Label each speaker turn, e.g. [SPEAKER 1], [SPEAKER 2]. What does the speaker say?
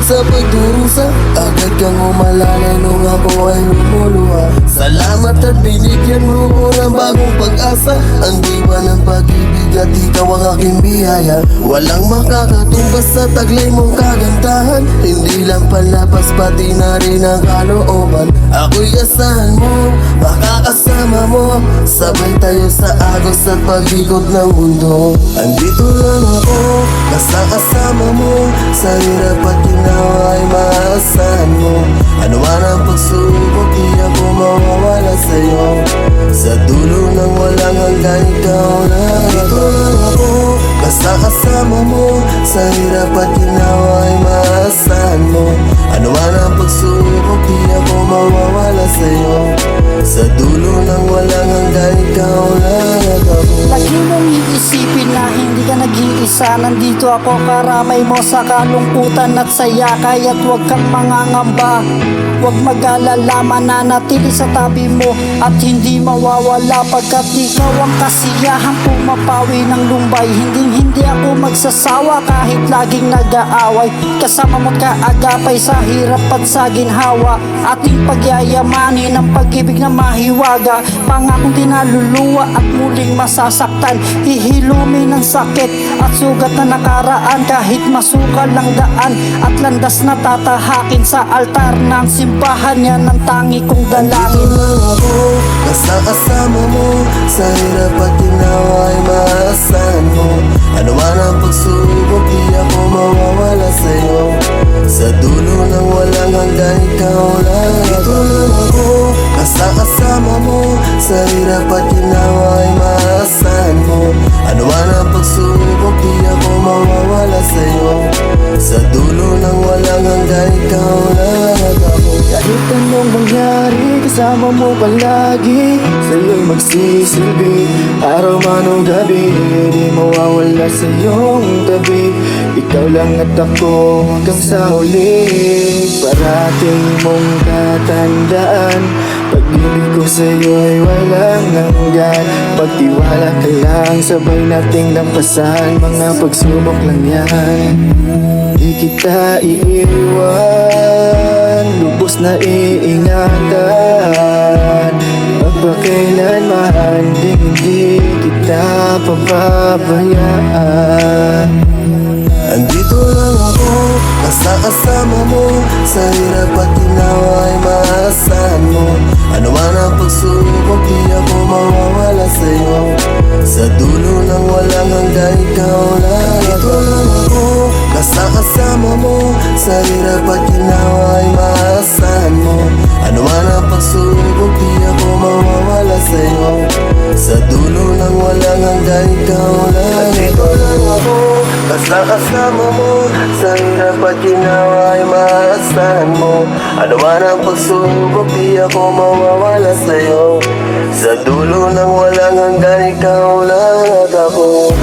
[SPEAKER 1] sa pagdurusa, agad kang umalalay nung ako ay lumuluha. Salamat at binigyan mo ko ng bagong pag-asa. Ang diwa ng pag-ibig at ikaw ang aking biyaya. Walang makakatumbas sa taglay mong kagandahan. Hindi lang palapas pati na rin ang kalooban. Ako'y asahan mo, makakasama mo. Sabay tayo sa agos at pag-ikot ng mundo. Andito lang ako, kasama mo. Sa hirap at ginawa ay maasahan mo. Ano man ang pagsubok, di ako mawawala sa'yo. Sa dulo ng walang hanggan, ikaw lang. Andito lang ako, kasama mo. Sa hirap at ginawa ay maasahan mo. Ano man ang pagsubok, di ako mawawala sa'yo. Sa dulo ng walang hanggan, ikaw lang ako.
[SPEAKER 2] Lagi mong iisipin na hindi ka nag-iisa. Nandito ako karamay mo sa kalungkutan at saya. Kaya't huwag kang mangangamba, huwag mag-alala, mananatili sa tabi mo at hindi mawawala. Pagkat ikaw ang kasiyahang pumapawi ng lumbay. Hindi ako magsasawa kahit laging nag-aaway. Kasama mo't kaagapay sa hirap at sa ginhawa. Ating pagyayamanin ang pag-ibig na mahiwaga. Pangakong tinaluluwa at muling masasaktan. Hihilumin ng sakit at sugat na nakaraan. Kahit masukal ang daan at landas na tatahakin sa altar ng simbahan, yan ang tangi kong dalangin.
[SPEAKER 1] Andito lang ako, kasama mo. Sa hirap at ginawa ay maasahan mo. Ano man ang pagsubok, di ako mawawala sa'yo. Sa dulo ng walang hanggan, ikaw lang. Andito lang ako, kasama mo. Sa hirap at ginawa ay maasahan mo. Ano man ang pagsubok, di ako mawawala sa'yo. Sa dulo ng walang hanggan, ikaw lang ako.
[SPEAKER 3] Kahit anong mangyari, kasama mo palagi. Sa'yo'y magsisilbi, araw man o gabi. Di mawawala sa iyong tabi. Ikaw lang at ako hanggang sa huli. Parating mong tatandaan, pag-ibig ko sa'yo'y walang hanggan. Pagtiwala ka lang, sabay nating lampasan. Mga pagsubok lang yan, di kita iiwan. Lubos na iingatan, magpakailanman hindi kita pababayaan.
[SPEAKER 1] Andito lang ako, kasama mo. Sa hirap at ginawa ay maasahan mo. Ano man ang pagsubok, di ako mawawala sa'yo. Sa dulo ng walang hanggan, ikaw lang. Andito lang ako, kasama mo. Sa hirap at ginawa ay maasahan mo. Ano man ang pagsubok, di ako mawawala sa'yo. Sa dulo ng walang hanggan, ikaw lang. Andito lang ako, kasama mo. Sa hirap at ginawa ay maasahan mo. Ano man ang pagsubok, di ako mawawala sa'yo. Sa dulo ng walang hanggan, ikaw lang at ako.